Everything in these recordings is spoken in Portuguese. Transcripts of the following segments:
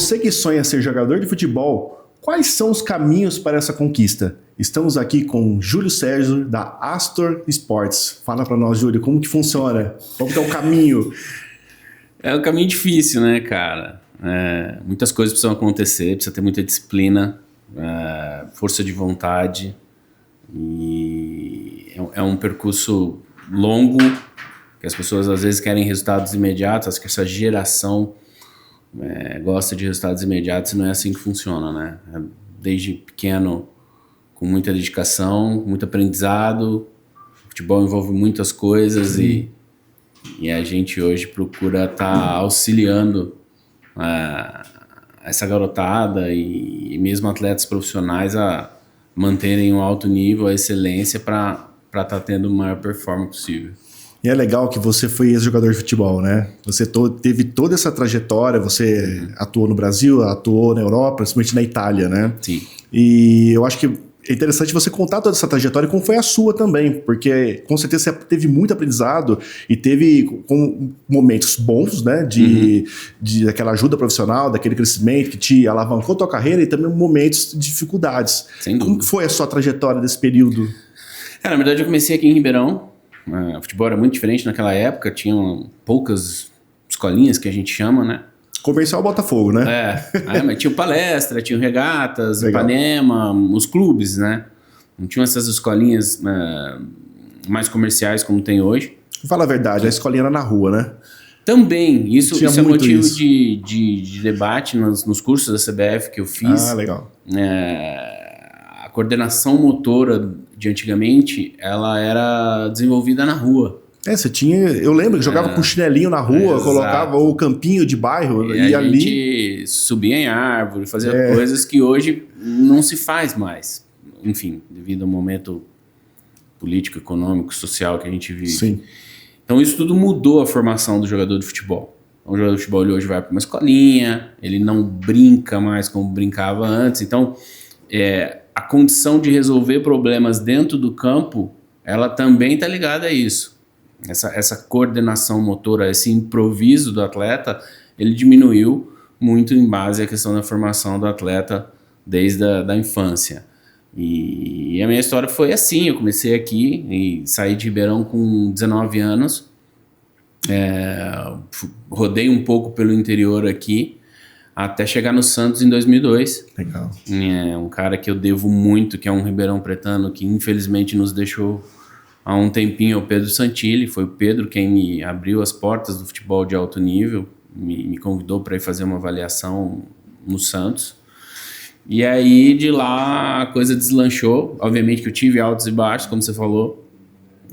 Você que sonha ser jogador de futebol, quais são os caminhos para essa conquista? Estamos aqui com Júlio Sérgio, da Astor Sports. Fala para nós, Júlio, como que funciona? Qual que é o caminho? É um caminho difícil, né, cara? Muitas coisas precisam acontecer, precisa ter muita disciplina, força de vontade. E é um percurso longo, que as pessoas às vezes querem resultados imediatos. Acho que essa geração gosta de resultados imediatos e não é assim que funciona, né? Desde pequeno, com muita dedicação, muito aprendizado. O futebol envolve muitas coisas e a gente hoje procura estar auxiliando essa garotada e mesmo atletas profissionais a manterem um alto nível, a excelência para estar tendo a maior performance possível. E é legal que você foi ex-jogador de futebol, né? Você teve toda essa trajetória, você atuou no Brasil, atuou na Europa, principalmente na Itália, né? Sim. E eu acho que é interessante você contar toda essa trajetória como foi a sua também, porque com certeza você teve muito aprendizado e teve momentos bons, né? De aquela ajuda profissional, daquele crescimento que te alavancou a tua carreira e também momentos de dificuldades. Sem dúvida. Como que foi a sua trajetória desse período? Na verdade eu comecei aqui em Ribeirão. O futebol era muito diferente naquela época, tinham poucas escolinhas que a gente chama, né? Comercial Botafogo, né? Mas tinha palestra, tinha regatas, Legal. Ipanema, os clubes, né? Não tinham essas escolinhas mais comerciais como tem hoje. Fala a verdade, a escolinha era na rua, né? Também, isso é motivo isso. de debate nos cursos da CBF que eu fiz. Ah, legal. A coordenação motora de antigamente, ela era desenvolvida na rua. Você tinha... Eu lembro que jogava com chinelinho na rua, colocava o campinho de bairro e a ali... gente subia em árvore, fazia coisas que hoje não se faz mais. Enfim, devido ao momento político, econômico, social que a gente vive. Sim. Então isso tudo mudou a formação do jogador de futebol. Então, o jogador de futebol ele hoje vai para uma escolinha, ele não brinca mais como brincava antes. Então, a condição de resolver problemas dentro do campo, ela também está ligada a isso. Essa coordenação motora, esse improviso do atleta, ele diminuiu muito em base à questão da formação do atleta desde a infância. E a minha história foi assim, eu comecei aqui e saí de Ribeirão com 19 anos, rodei um pouco pelo interior aqui, até chegar no Santos em 2002. Legal. Um cara que eu devo muito, que é um ribeirão pretano, que infelizmente nos deixou há um tempinho, é o Pedro Santilli. Foi o Pedro quem me abriu as portas do futebol de alto nível, me convidou para ir fazer uma avaliação no Santos. E aí de lá a coisa deslanchou. Obviamente que eu tive altos e baixos, como você falou,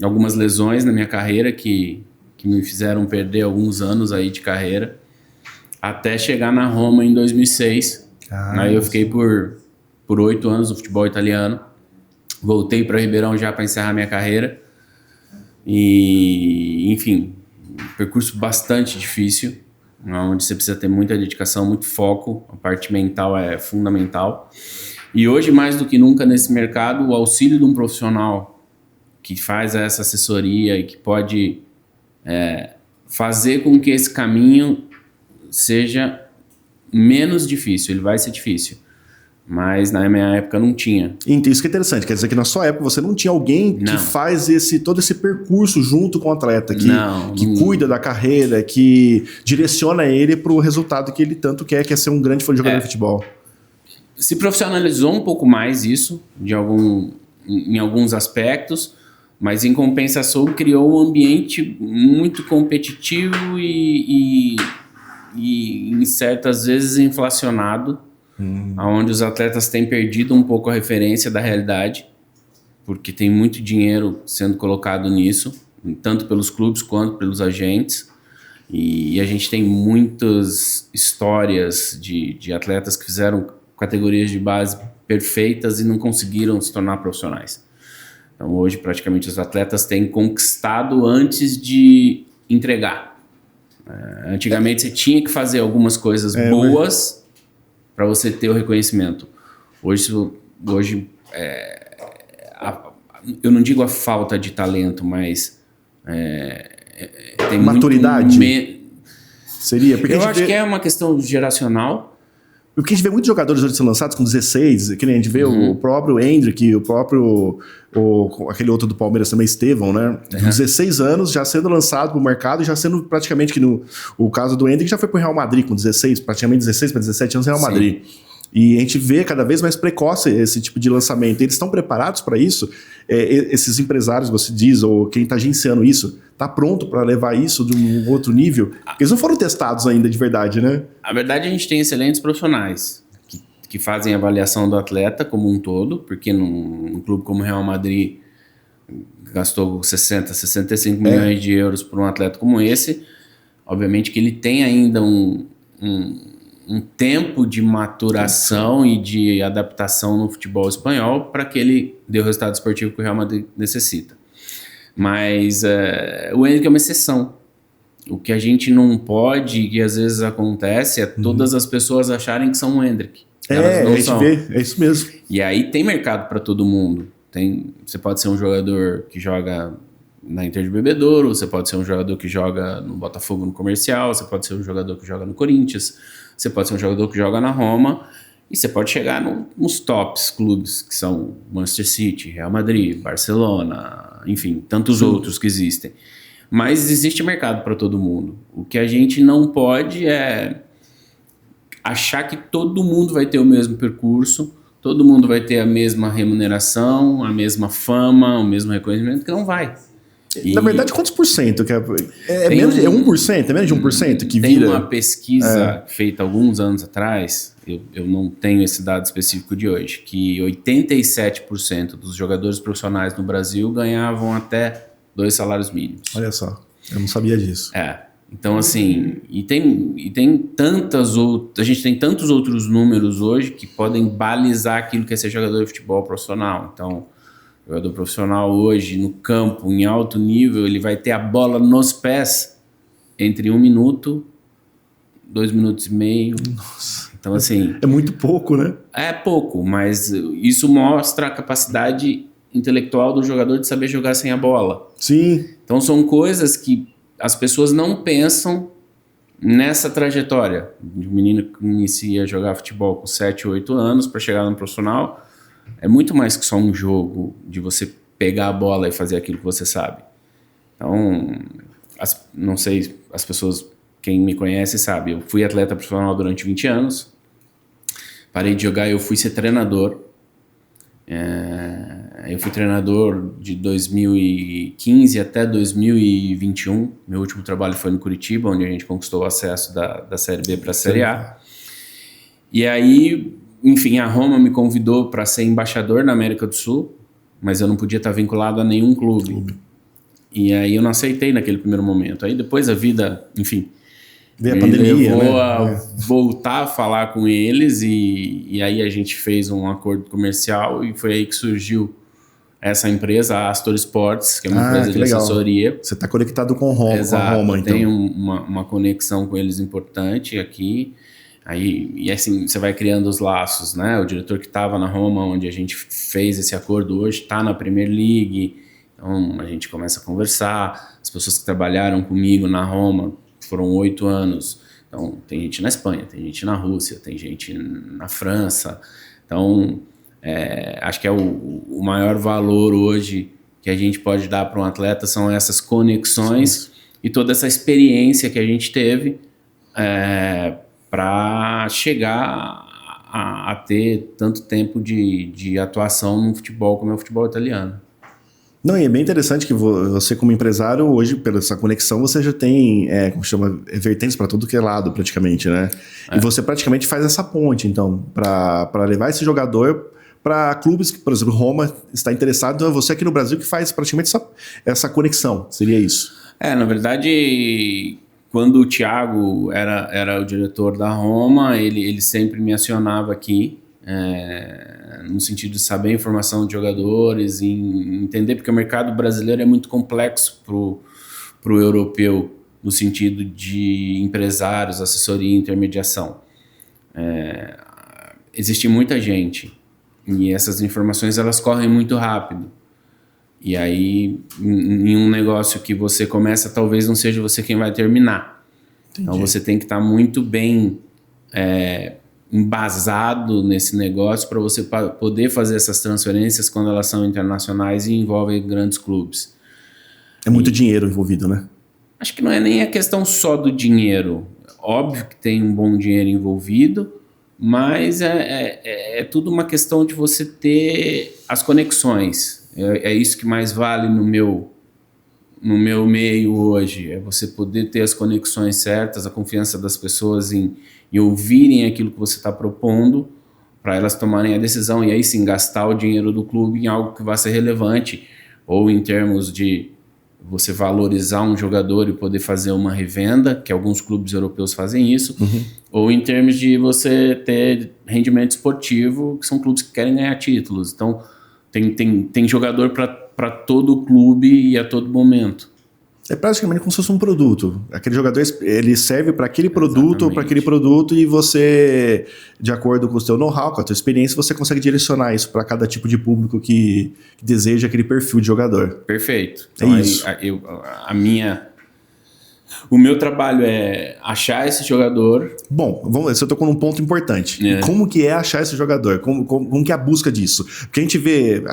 algumas lesões na minha carreira que me fizeram perder alguns anos aí de carreira, até chegar na Roma em 2006. Aí eu fiquei por 8 anos no futebol italiano. Voltei para Ribeirão já para encerrar minha carreira. E, enfim, um percurso bastante difícil, onde você precisa ter muita dedicação, muito foco. A parte mental é fundamental. E hoje, mais do que nunca nesse mercado, o auxílio de um profissional que faz essa assessoria e que pode fazer com que esse caminho seja menos difícil. Ele vai ser difícil, mas na minha época não tinha. Isso que é interessante, quer dizer que na sua época você não tinha alguém que faz todo esse percurso junto com o atleta, que cuida da carreira, que direciona ele para o resultado que ele tanto quer, que é ser um grande jogador de futebol. Se profissionalizou um pouco mais isso, em alguns aspectos, mas em compensação criou um ambiente muito competitivo e em certas vezes inflacionado, onde os atletas têm perdido um pouco a referência da realidade, porque tem muito dinheiro sendo colocado nisso, tanto pelos clubes quanto pelos agentes, e a gente tem muitas histórias de atletas que fizeram categorias de base perfeitas e não conseguiram se tornar profissionais. Então hoje praticamente os atletas têm conquistado antes de entregar. Antigamente você tinha que fazer algumas coisas boas para você ter o reconhecimento. Hoje eu não digo a falta de talento, mas tem maturidade. Seria? Porque eu acho que é uma questão geracional. Porque a gente vê muitos jogadores hoje sendo lançados com 16, que nem a gente vê o próprio Endrick, o próprio... aquele outro do Palmeiras também, Estevão, né? 16 anos, já sendo lançado pro mercado, já sendo praticamente que o caso do Endrick já foi pro Real Madrid com 16, praticamente 16 para 17 anos no Real Madrid. E a gente vê cada vez mais precoce esse tipo de lançamento. Eles estão preparados para isso? Esses empresários, você diz, ou quem está agenciando isso, está pronto para levar isso de um outro nível? Eles não foram testados ainda de verdade, né? A verdade, a gente tem excelentes profissionais que fazem avaliação do atleta como um todo, porque num clube como o Real Madrid gastou 65 milhões de euros por um atleta como esse. Obviamente que ele tem ainda um tempo de maturação e de adaptação no futebol espanhol para que ele dê o resultado esportivo que o Real Madrid necessita. Mas o Endrick é uma exceção. O que a gente não pode, e às vezes acontece, é todas as pessoas acharem que são o Endrick. Elas não são. É isso mesmo. E aí tem mercado para todo mundo. Você pode ser um jogador que joga na Inter de Bebedouro, você pode ser um jogador que joga no Botafogo no Comercial, você pode ser um jogador que joga no Corinthians, você pode ser um jogador que joga na Roma, e você pode chegar nos tops clubes, que são Manchester City, Real Madrid, Barcelona, enfim, tantos outros que existem. Mas existe mercado para todo mundo. O que a gente não pode é achar que todo mundo vai ter o mesmo percurso, todo mundo vai ter a mesma remuneração, a mesma fama, o mesmo reconhecimento, que não vai. Na verdade, quantos por cento? É 1%? É menos de 1% que vira? Tem uma pesquisa feita alguns anos atrás, eu não tenho esse dado específico de hoje, que 87% dos jogadores profissionais no Brasil ganhavam até 2 salários mínimos. Olha só, eu não sabia disso. Então, assim, e tem tantas outras... A gente tem tantos outros números hoje que podem balizar aquilo que é ser jogador de futebol profissional. Então, o jogador profissional hoje, no campo, em alto nível, ele vai ter a bola nos pés entre 1 minuto, 2 minutos e meio. Nossa. Então, assim... É muito pouco, né? É pouco, mas isso mostra a capacidade intelectual do jogador de saber jogar sem a bola. Sim. Então, são coisas que as pessoas não pensam nessa trajetória. O menino que inicia a jogar futebol com 7, 8 anos para chegar no profissional é muito mais que só um jogo de você pegar a bola e fazer aquilo que você sabe. Então, não sei, as pessoas, quem me conhece sabe, eu fui atleta profissional durante 20 anos, parei de jogar e eu fui ser treinador. Eu fui treinador de 2015 até 2021. Meu último trabalho foi no Curitiba, onde a gente conquistou o acesso da Série B para a Série A. E aí, enfim, a Roma me convidou para ser embaixador na América do Sul, mas eu não podia estar vinculado a nenhum clube. E aí eu não aceitei naquele primeiro momento. Aí depois a vida, enfim, veio a pandemia, levou a voltar a falar com eles e aí a gente fez um acordo comercial e foi aí que surgiu essa empresa, a Astor Sports, que é uma empresa de assessoria. Você está conectado com Roma, exato, com a Roma, então. Tem uma conexão com eles importante aqui. E assim, você vai criando os laços, né? O diretor que estava na Roma, onde a gente fez esse acordo hoje, está na Premier League. Então, a gente começa a conversar. As pessoas que trabalharam comigo na Roma foram 8 anos. Então, tem gente na Espanha, tem gente na Rússia, tem gente na França. Então, acho que é o maior valor hoje que a gente pode dar para um atleta são essas conexões e toda essa experiência que a gente teve para chegar a ter tanto tempo de atuação no futebol como é o futebol italiano. Não, e é bem interessante que você como empresário, hoje, pela essa conexão, você já tem, como chama, vertentes para tudo que é lado, praticamente, né? E você praticamente faz essa ponte, então, para levar esse jogador para clubes que, por exemplo, Roma está interessado, então é você aqui no Brasil que faz praticamente essa conexão, seria isso? Na verdade, quando o Thiago era o diretor da Roma, ele sempre me acionava aqui, no sentido de saber a informação de jogadores e entender, porque o mercado brasileiro é muito complexo pro europeu, no sentido de empresários, assessoria e intermediação. Existe muita gente e essas informações elas correm muito rápido. E aí, em um negócio que você começa, talvez não seja você quem vai terminar. Entendi. Então você tem que estar muito bem embasado nesse negócio para você poder fazer essas transferências quando elas são internacionais e envolvem grandes clubes. É muito dinheiro envolvido, né? Acho que não é nem a questão só do dinheiro. Óbvio que tem um bom dinheiro envolvido, mas é tudo uma questão de você ter as conexões. É isso que mais vale no meu meio hoje. É você poder ter as conexões certas, a confiança das pessoas em ouvirem aquilo que você está propondo, para elas tomarem a decisão e aí sim gastar o dinheiro do clube em algo que vai ser relevante, ou em termos de você valorizar um jogador e poder fazer uma revenda, que alguns clubes europeus fazem isso, ou em termos de você ter rendimento esportivo, que são clubes que querem ganhar títulos. Então, tem jogador para todo o clube e a todo momento. É praticamente como se fosse um produto. Aquele jogador, ele serve para aquele produto ou para aquele produto e você, de acordo com o seu know-how, com a tua experiência, você consegue direcionar isso para cada tipo de público que deseja aquele perfil de jogador. Perfeito. Então, isso. O meu trabalho é achar esse jogador. Bom, você tocou num ponto importante. Como que é achar esse jogador? Como que é a busca disso? Porque a gente vê...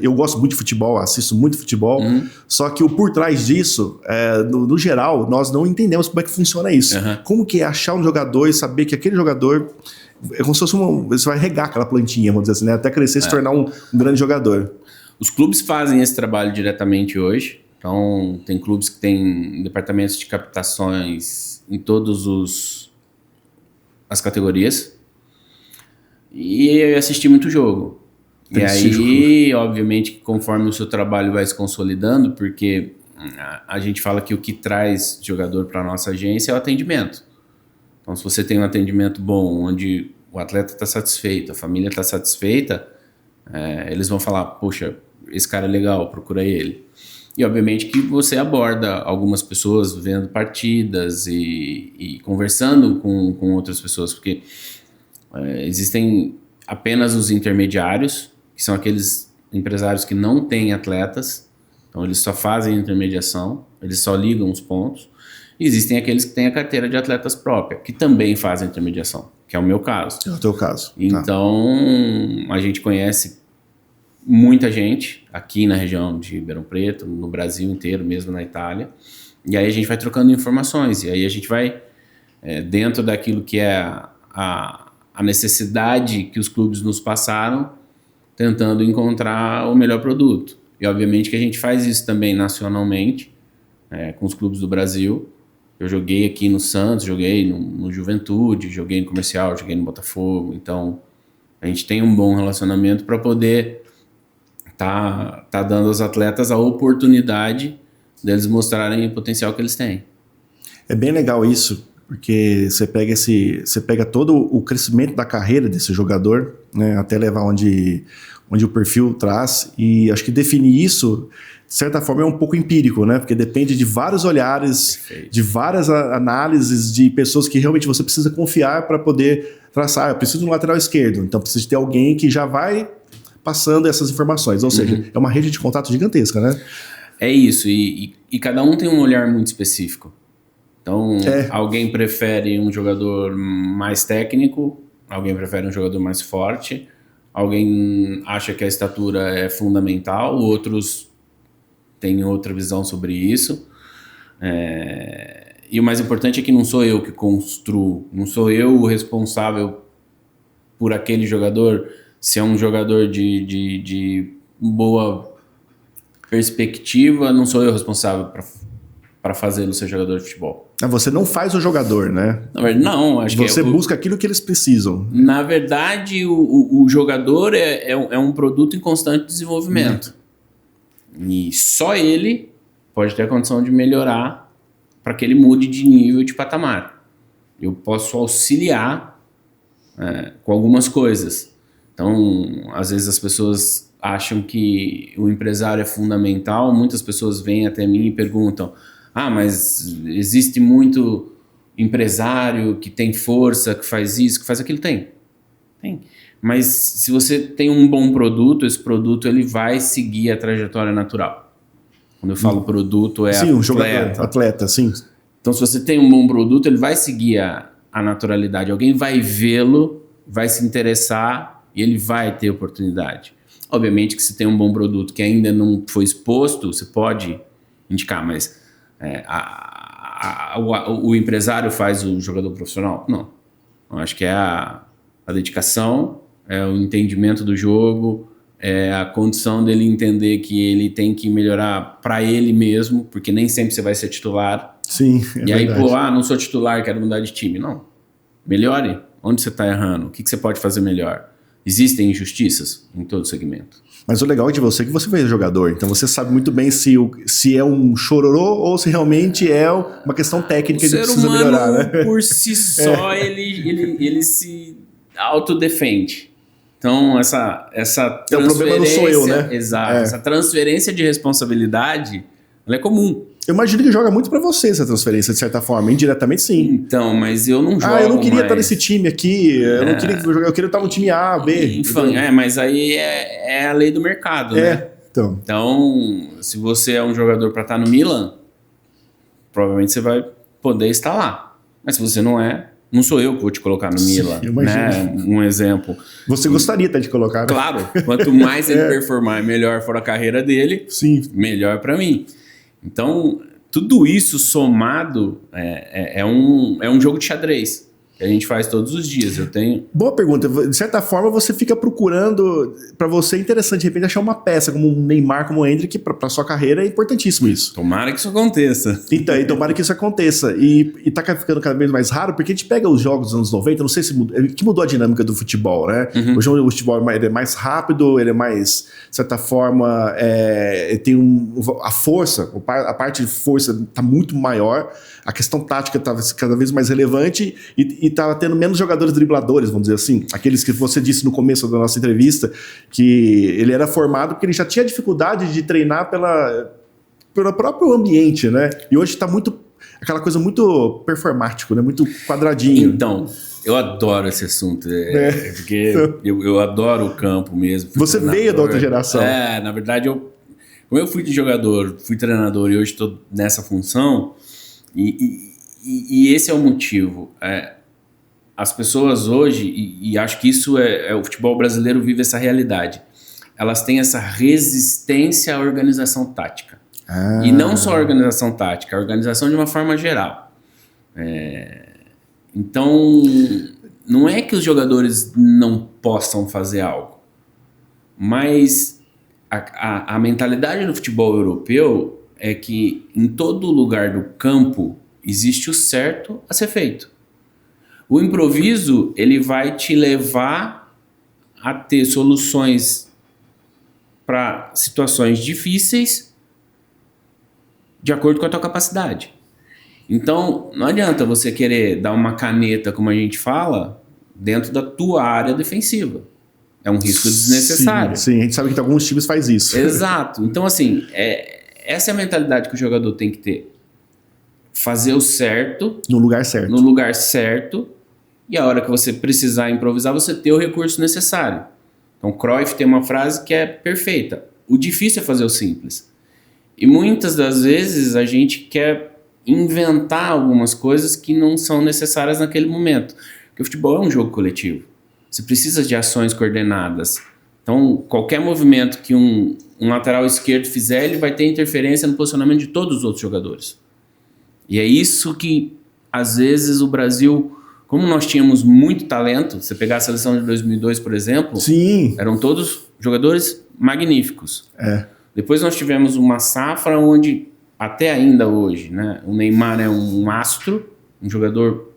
eu gosto muito de futebol, assisto muito futebol, só que o por trás disso, no geral, nós não entendemos como é que funciona isso. Como que é achar um jogador e saber que aquele jogador... É como se fosse você vai regar aquela plantinha, vamos dizer assim, né? Até crescer e se tornar um grande jogador. Os clubes fazem esse trabalho diretamente hoje. Então, tem clubes que têm departamentos de captações em todas as categorias. E eu assisti muito jogo. E aí, obviamente, conforme o seu trabalho vai se consolidando, porque a gente fala que o que traz jogador para a nossa agência é o atendimento. Então, se você tem um atendimento bom, onde o atleta está satisfeito, a família está satisfeita, eles vão falar, poxa, esse cara é legal, procura ele. E, obviamente, que você aborda algumas pessoas vendo partidas e conversando com outras pessoas, porque existem apenas os intermediários, que são aqueles empresários que não têm atletas, então eles só fazem intermediação, eles só ligam os pontos. E existem aqueles que têm a carteira de atletas própria, que também fazem intermediação, que é o meu caso. É o teu caso. Então, a gente conhece muita gente aqui na região de Ribeirão Preto, no Brasil inteiro, mesmo na Itália, e aí a gente vai trocando informações, e aí a gente vai dentro daquilo que é a necessidade que os clubes nos passaram, tentando encontrar o melhor produto. E obviamente que a gente faz isso também nacionalmente, com os clubes do Brasil. Eu joguei aqui no Santos, joguei no Juventude, joguei no Comercial, joguei no Botafogo, então a gente tem um bom relacionamento para poder tá dando aos atletas a oportunidade deles mostrarem o potencial que eles têm. É bem legal isso, porque você pega todo o crescimento da carreira desse jogador, né, até levar onde o perfil traz, e acho que definir isso, de certa forma, é um pouco empírico, né, porque depende de vários olhares, Perfeito. De várias análises de pessoas que realmente você precisa confiar para poder traçar. Eu preciso de um lateral esquerdo, então preciso ter alguém que já vai passando essas informações, ou seja, é uma rede de contato gigantesca, né? É isso, e cada um tem um olhar muito específico. Então, alguém prefere um jogador mais técnico, alguém prefere um jogador mais forte, alguém acha que a estatura é fundamental, outros têm outra visão sobre isso. E o mais importante é que não sou eu que construo, não sou eu o responsável por aquele jogador. Se é um jogador de boa perspectiva, não sou eu responsável para fazê-lo ser jogador de futebol. Você não faz o jogador, né? Na verdade, não. Acho você busca aquilo que eles precisam. Na verdade, o jogador é um produto em constante desenvolvimento. E só ele pode ter a condição de melhorar para que ele mude de nível, de patamar. Eu posso auxiliar com algumas coisas. Então, às vezes as pessoas acham que o empresário é fundamental, muitas pessoas vêm até mim e perguntam, mas existe muito empresário que tem força, que faz isso, que faz aquilo? Tem. Mas se você tem um bom produto, esse produto ele vai seguir a trajetória natural. Quando eu falo produto, sim, um jogador, atleta, sim. Então, se você tem um bom produto, ele vai seguir a naturalidade. Alguém vai vê-lo vai se interessar e ele vai ter oportunidade. Obviamente que se tem um bom produto que ainda não foi exposto, você pode indicar, mas o empresário faz o jogador profissional? Não. Eu acho que é a dedicação, é o entendimento do jogo, é a condição dele entender que ele tem que melhorar para ele mesmo, porque nem sempre você vai ser titular. Sim, e aí, não sou titular, quero mudar de time. Não. Melhore. Onde você está errando? O que você pode fazer melhor? Existem injustiças em todo segmento. Mas o legal de você é que você foi jogador, então você sabe muito bem se é um chororô ou se realmente é uma questão técnica que precisa melhorar, né? Por si só, ele se autodefende. Então, essa transferência... O problema não sou eu, né? Exato. Essa transferência de responsabilidade, ela é comum. Eu imagino que joga muito pra você essa transferência, de certa forma. Indiretamente, sim. Então, mas eu não jogo eu não queria mais. estar nesse time aqui. Eu não queria jogar. Eu queria estar no time A, B. Enfim, mas aí é a lei do mercado, né? Então, se você é um jogador para estar no Milan, provavelmente você vai poder estar lá. Mas se você não sou eu que vou te colocar no Milan, né? Um exemplo. Você gostaria até de colocar, né? Claro. Quanto mais ele performar e melhor for a carreira dele, sim, melhor para mim. Então, tudo isso somado é um jogo de xadrez que a gente faz todos os dias. Boa pergunta. De certa forma, você fica procurando... Para você é interessante, de repente, achar uma peça como um Neymar, como o Endrick, para sua carreira é importantíssimo isso. Tomara que isso aconteça. Então, tomara que isso aconteça. E tá ficando cada vez mais raro, porque a gente pega os jogos dos anos 90, não sei se mudou a dinâmica do futebol, né? Uhum. Hoje o futebol ele é mais rápido, ele é mais, de certa forma, tem a força, a parte de força tá muito maior, a questão tática tá cada vez mais relevante e tá tendo menos jogadores dribladores, vamos dizer assim. Aqueles que você disse no começo da nossa entrevista, que ele era formado porque ele já tinha dificuldade de treinar pelo próprio ambiente, né? E hoje tá aquela coisa muito performático, né? Muito quadradinho. Então, eu adoro esse assunto, porque eu adoro o campo mesmo. Você veio da outra geração. Na verdade, como eu fui de jogador, fui treinador e hoje estou nessa função, e esse é o motivo. As pessoas hoje, e acho que isso o futebol brasileiro vive essa realidade, elas têm essa resistência à organização tática. E não só a organização tática, a organização de uma forma geral. Então, não é que os jogadores não possam fazer algo, mas a mentalidade do futebol europeu é que em todo lugar do campo existe o certo a ser feito. O improviso, ele vai te levar a ter soluções para situações difíceis de acordo com a tua capacidade. Então, não adianta você querer dar uma caneta, como a gente fala, dentro da tua área defensiva. É um risco desnecessário. Sim, a gente sabe que alguns times fazem isso. Exato. Então, assim, essa é a mentalidade que o jogador tem que ter. Fazer o certo. No lugar certo. No lugar certo. E a hora que você precisar improvisar, você ter o recurso necessário. Então, Cruyff tem uma frase que é perfeita. O difícil é fazer o simples. E muitas das vezes a gente quer inventar algumas coisas que não são necessárias naquele momento. Porque o futebol é um jogo coletivo. Você precisa de ações coordenadas. Então, qualquer movimento que um lateral esquerdo fizer, ele vai ter interferência no posicionamento de todos os outros jogadores. E é isso que, às vezes, o Brasil... Como nós tínhamos muito talento, você pegar a seleção de 2002, por exemplo, sim, eram todos jogadores magníficos. Depois nós tivemos uma safra onde, até ainda hoje, né, o Neymar é um astro, um jogador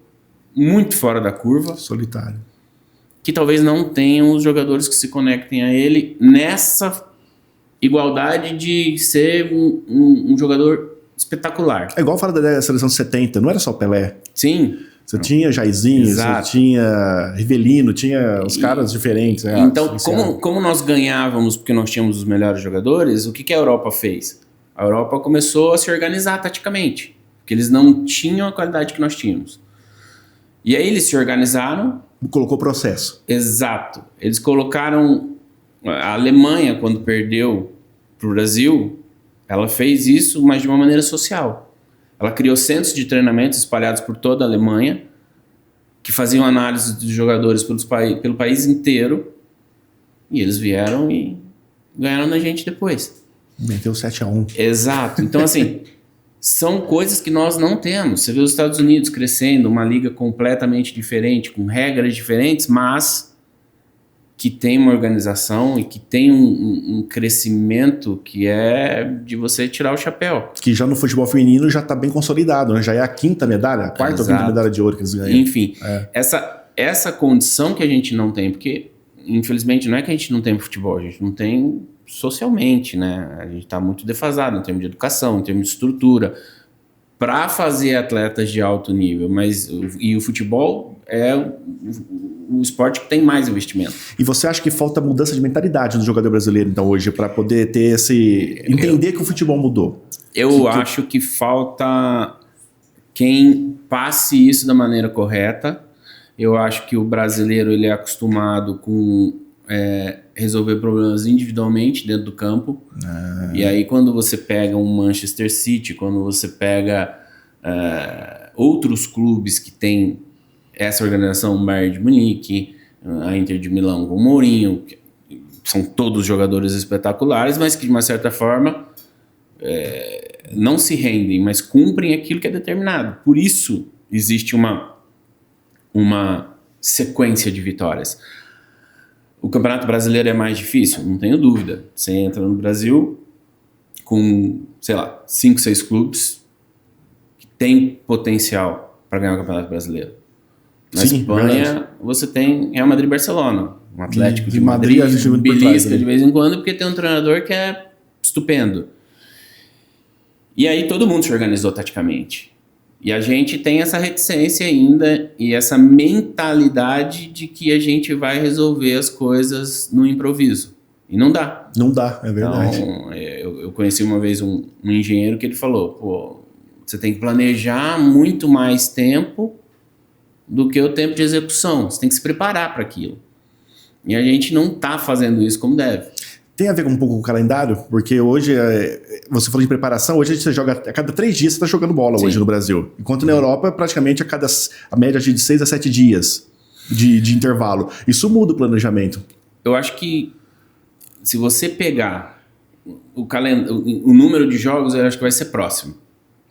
muito fora da curva. Solitário. Que talvez não tenham os jogadores que se conectem a ele nessa igualdade de ser um jogador espetacular. É igual falar da seleção de 70, não era só Pelé. Sim. Você tinha Jairzinho, Exato. Você tinha Rivelino, tinha os caras diferentes. Então, como nós ganhávamos porque nós tínhamos os melhores jogadores, o que a Europa fez? A Europa começou a se organizar taticamente, porque eles não tinham a qualidade que nós tínhamos. E aí eles se organizaram. Colocou processo. Exato. Eles colocaram... A Alemanha, quando perdeu para o Brasil, ela fez isso, mas de uma maneira social. Ela criou centros de treinamento espalhados por toda a Alemanha, que faziam análise dos jogadores pelo país inteiro, e eles vieram e ganharam da gente depois. Meteu 7-1. Exato. Então, assim, são coisas que nós não temos. Você vê os Estados Unidos crescendo, uma liga completamente diferente, com regras diferentes, mas que tem uma organização e que tem um crescimento que é de você tirar o chapéu. Que já no futebol feminino já está bem consolidado, né? Já é a quinta medalha, a quarta ou quinta medalha de ouro que eles ganham. Enfim, essa condição que a gente não tem, porque infelizmente não é que a gente não tem futebol, a gente não tem socialmente, né? A gente está muito defasado em termos de educação, em termos de estrutura, para fazer atletas de alto nível, e o futebol é o esporte que tem mais investimento. E você acha que falta mudança de mentalidade no jogador brasileiro, então, hoje, para poder ter entender que o futebol mudou? Eu acho que falta quem passe isso da maneira correta. Eu acho que o brasileiro ele é acostumado com resolver problemas individualmente dentro do campo. E aí quando você pega um Manchester City, quando você pega outros clubes que têm essa organização, o Bayern de Munique, a Inter de Milão com o Mourinho, que são todos jogadores espetaculares, mas que de uma certa forma não se rendem, mas cumprem aquilo que é determinado. Por isso existe uma sequência de vitórias. O Campeonato Brasileiro é mais difícil? Não tenho dúvida. Você entra no Brasil com, 5, 6 clubes que têm potencial para ganhar o Campeonato Brasileiro. Na Espanha, você tem Real Madrid e Barcelona. Um Atlético de Madrid belisca de vez em quando, porque tem um treinador que é estupendo. E aí todo mundo se organizou taticamente. E a gente tem essa reticência ainda e essa mentalidade de que a gente vai resolver as coisas no improviso. E não dá. Não dá, é verdade. Então, eu conheci uma vez um engenheiro que ele falou, você tem que planejar muito mais tempo do que o tempo de execução. Você tem que se preparar para aquilo. E a gente não está fazendo isso como deve. Tem a ver com um pouco com o calendário? Porque hoje, você falou de preparação, hoje você joga, a cada 3 dias você está jogando bola. Sim. Hoje no Brasil. Enquanto na Europa, praticamente a média de 6 a 7 dias de intervalo. Isso muda o planejamento. Eu acho que se você pegar o número de jogos, eu acho que vai ser próximo.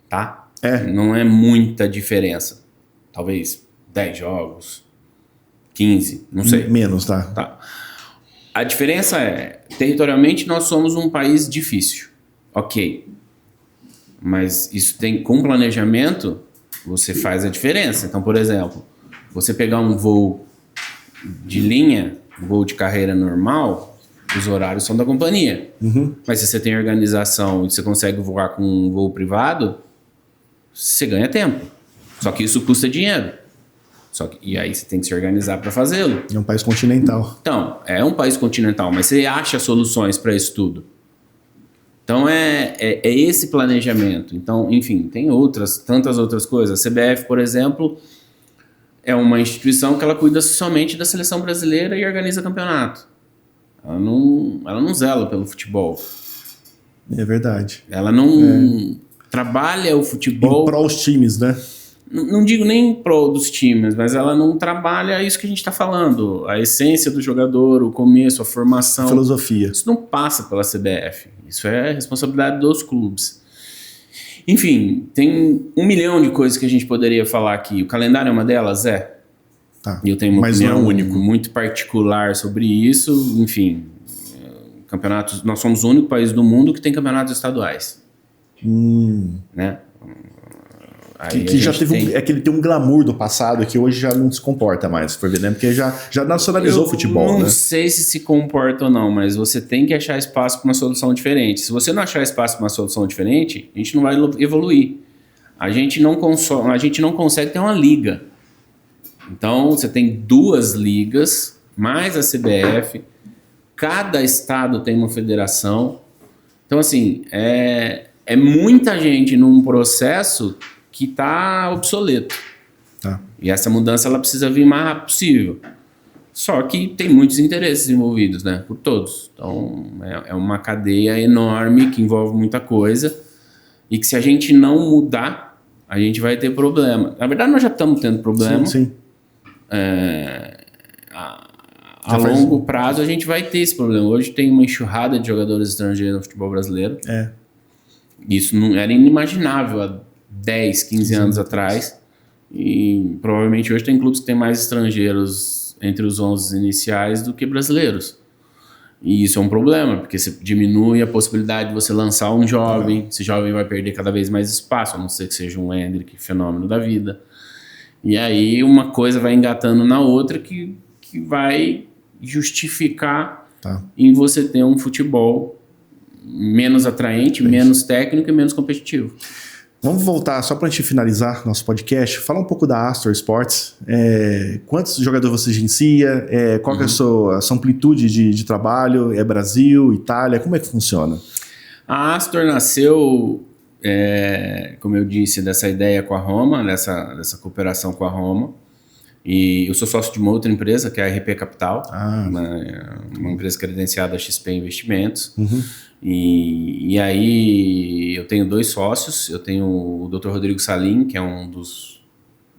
Tá? Não é muita diferença. Talvez 10 jogos, 15, não sei. Menos, tá. A diferença é, territorialmente nós somos um país difícil, ok. Mas isso tem, com planejamento, você faz a diferença. Então, por exemplo, você pegar um voo de linha, um voo de carreira normal, os horários são da companhia. Uhum. Mas se você tem organização e você consegue voar com um voo privado, você ganha tempo. Só que isso custa dinheiro. E aí você tem que se organizar para fazê-lo. É um país continental. Então, é um país continental, mas você acha soluções para isso tudo. Então, é esse planejamento. Então, enfim, tem tantas outras coisas. A CBF, por exemplo, é uma instituição que ela cuida somente da seleção brasileira e organiza campeonato. Ela não zela pelo futebol. É verdade. Ela não trabalha o futebol... Em prol os times, né? Não digo nem em prol dos times, mas ela não trabalha isso que a gente está falando. A essência do jogador, o começo, a formação. A filosofia. Isso não passa pela CBF. Isso é responsabilidade dos clubes. Enfim, tem 1 milhão de coisas que a gente poderia falar aqui. O calendário é uma delas? Tá. E eu tenho uma opinião não é único. Muito particular sobre isso. Enfim, campeonatos. Nós somos o único país do mundo que tem campeonatos estaduais. Né? Que já teve que ele tem um glamour do passado que hoje já não se comporta mais, se for ver, né? Porque já nacionalizou o futebol, né? Não sei se comporta ou não, mas você tem que achar espaço para uma solução diferente. Se você não achar espaço para uma solução diferente, a gente não vai evoluir. A gente não consegue ter uma liga. Então, você tem 2 ligas, mais a CBF, cada estado tem uma federação. Então, assim, é muita gente num processo que está obsoleto. Tá. E essa mudança ela precisa vir o mais rápido possível. Só que tem muitos interesses envolvidos, né? Por todos. Então, é uma cadeia enorme que envolve muita coisa e que se a gente não mudar, a gente vai ter problema. Na verdade, nós já estamos tendo problema. Sim. a longo prazo a gente vai ter esse problema. Hoje tem uma enxurrada de jogadores estrangeiros no futebol brasileiro. Isso não era inimaginável há 10, 15 anos atrás. E provavelmente hoje tem clubes que têm mais estrangeiros entre os 11 iniciais do que brasileiros. E isso é um problema, porque você diminui a possibilidade de você lançar um jovem. Esse jovem vai perder cada vez mais espaço, a não ser que seja um Endrick, fenômeno da vida. E aí uma coisa vai engatando na outra que vai justificar em você ter um futebol menos atraente, menos técnico e menos competitivo. Vamos voltar, só para a gente finalizar nosso podcast, falar um pouco da Astor Sports. Quantos jogadores você agencia? Qual que é a sua amplitude de trabalho? É Brasil, Itália? Como é que funciona? A Astor nasceu, como eu disse, dessa ideia com a Roma, dessa cooperação com a Roma. E eu sou sócio de uma outra empresa, que é a RP Capital, uma empresa credenciada a XP Investimentos. E aí eu tenho 2 sócios. Eu tenho o Dr. Rodrigo Salim, que é um dos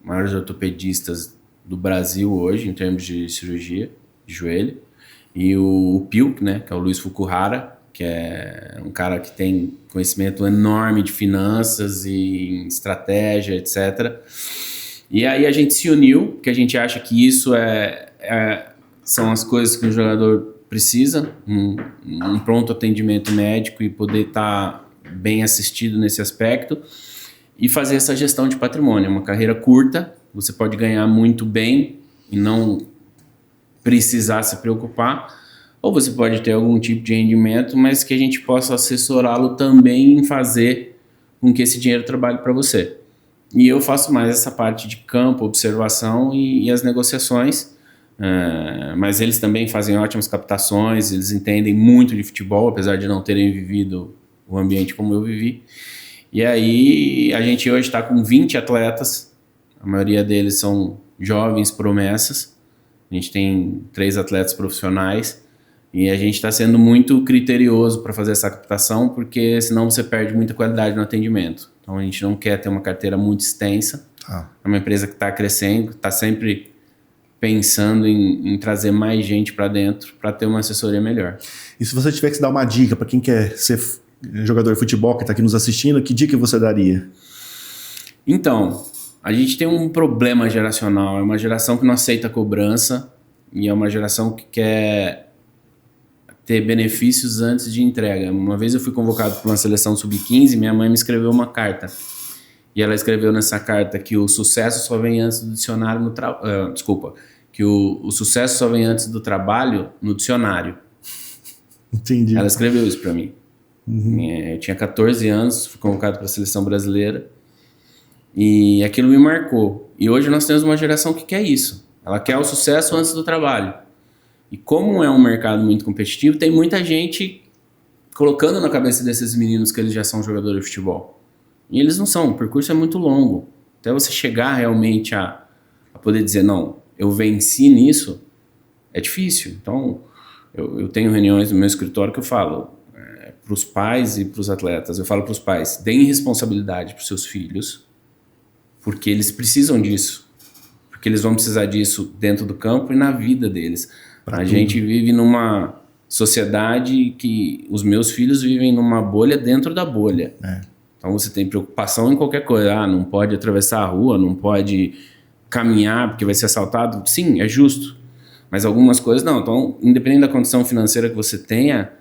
maiores ortopedistas do Brasil hoje, em termos de cirurgia de joelho. E o Pilk, né, que é o Luiz Fukuhara, que é um cara que tem conhecimento enorme de finanças e estratégia, etc. E aí a gente se uniu, porque a gente acha que isso são as coisas que o jogador precisa, um pronto atendimento médico e poder estar bem assistido nesse aspecto, e fazer essa gestão de patrimônio. Uma carreira curta, você pode ganhar muito bem e não precisar se preocupar, ou você pode ter algum tipo de rendimento, mas que a gente possa assessorá-lo também em fazer com que esse dinheiro trabalhe para você. E eu faço mais essa parte de campo, observação e as negociações, mas eles também fazem ótimas captações, eles entendem muito de futebol, apesar de não terem vivido o ambiente como eu vivi. E aí a gente hoje está com 20 atletas, a maioria deles são jovens promessas, a gente tem 3 atletas profissionais, e a gente está sendo muito criterioso para fazer essa captação, porque senão você perde muita qualidade no atendimento. Então a gente não quer ter uma carteira muito extensa. É uma empresa que está crescendo, está sempre pensando em trazer mais gente para dentro para ter uma assessoria melhor. E se você tiver que dar uma dica para quem quer ser jogador de futebol, que está aqui nos assistindo, que dica você daria? Então, a gente tem um problema geracional. É uma geração que não aceita cobrança e é uma geração que quer ter benefícios antes de entrega. Uma vez eu fui convocado para uma seleção sub-15, minha mãe me escreveu uma carta. E ela escreveu nessa carta que o sucesso só vem antes do dicionário que o sucesso só vem antes do trabalho no dicionário. Entendi. Ela escreveu isso para mim. Eu tinha 14 anos, fui convocado para a seleção brasileira e aquilo me marcou. E hoje nós temos uma geração que quer isso. Ela quer o sucesso antes do trabalho. E como é um mercado muito competitivo, tem muita gente colocando na cabeça desses meninos que eles já são jogadores de futebol. E eles não são, o percurso é muito longo. Até você chegar realmente a poder dizer, não, eu venci nisso, é difícil. Então, eu tenho reuniões no meu escritório que eu falo para os pais e para os atletas, eu falo para os pais, deem responsabilidade para os seus filhos, porque eles precisam disso. Porque eles vão precisar disso dentro do campo e na vida deles. A gente vive numa sociedade que os meus filhos vivem numa bolha dentro da bolha. Então você tem preocupação em qualquer coisa. Não pode atravessar a rua, não pode caminhar porque vai ser assaltado. Sim, é justo. Mas algumas coisas não. Então, independente da condição financeira que você tenha,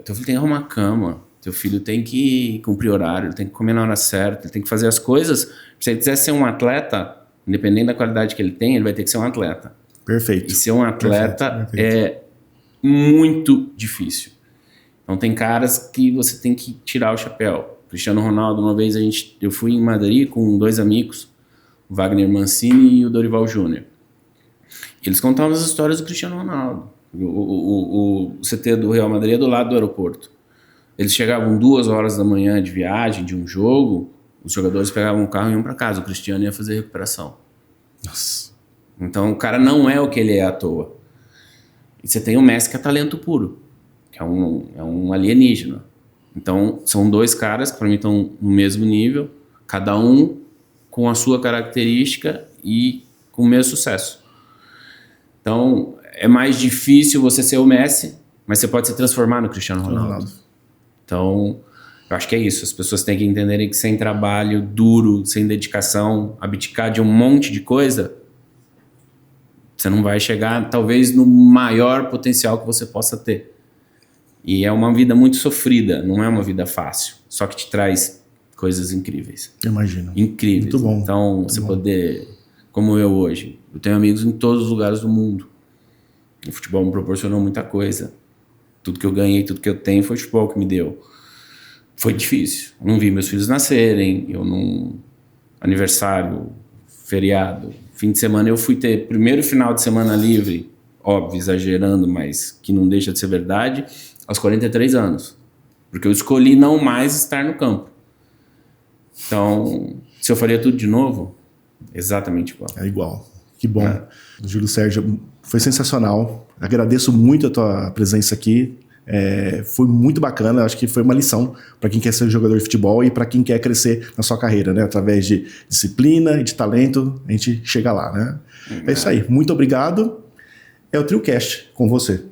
teu filho tem que arrumar cama, teu filho tem que cumprir horário, ele tem que comer na hora certa, ele tem que fazer as coisas. Se ele quiser ser um atleta, independente da qualidade que ele tem, ele vai ter que ser um atleta. Perfeito. E ser um atleta é muito difícil. Então tem caras que você tem que tirar o chapéu. Cristiano Ronaldo, uma vez eu fui em Madrid com 2 amigos, o Wagner Mancini e o Dorival Júnior. Eles contavam as histórias do Cristiano Ronaldo. O CT do Real Madrid é do lado do aeroporto. Eles chegavam 2 horas da manhã de viagem, de um jogo, os jogadores pegavam o carro e iam para casa. O Cristiano ia fazer recuperação. Nossa. Então o cara não é o que ele é à toa. E você tem o Messi, que é talento puro, que é um alienígena. Então são 2 caras que para mim estão no mesmo nível, cada um com a sua característica e com o mesmo sucesso. Então, é mais difícil você ser o Messi, mas você pode se transformar no Cristiano Ronaldo. Então, eu acho que é isso. As pessoas têm que entenderem que sem trabalho duro, sem dedicação, abdicar de um monte de coisa, você não vai chegar, talvez, no maior potencial que você possa ter. E é uma vida muito sofrida, não é uma vida fácil. Só que te traz coisas incríveis. Eu imagino. Incríveis. Muito bom. Então, Muito você bom. poder, como eu hoje, eu tenho amigos em todos os lugares do mundo. O futebol me proporcionou muita coisa. Tudo que eu ganhei, tudo que eu tenho foi o futebol que me deu. Foi difícil. Eu não vi meus filhos nascerem, eu não... Aniversário, feriado, fim de semana eu fui ter primeiro final de semana livre, óbvio, exagerando, mas que não deixa de ser verdade, aos 43 anos. Porque eu escolhi não mais estar no campo. Então, se eu faria tudo de novo, exatamente igual. É igual. Que bom. Júlio Sérgio, foi sensacional. Agradeço muito a tua presença aqui. Foi muito bacana. Acho que foi uma lição para quem quer ser jogador de futebol e para quem quer crescer na sua carreira, né? Através de disciplina e de talento, a gente chega lá, né? É isso aí. Muito obrigado. É o TrioCast com você.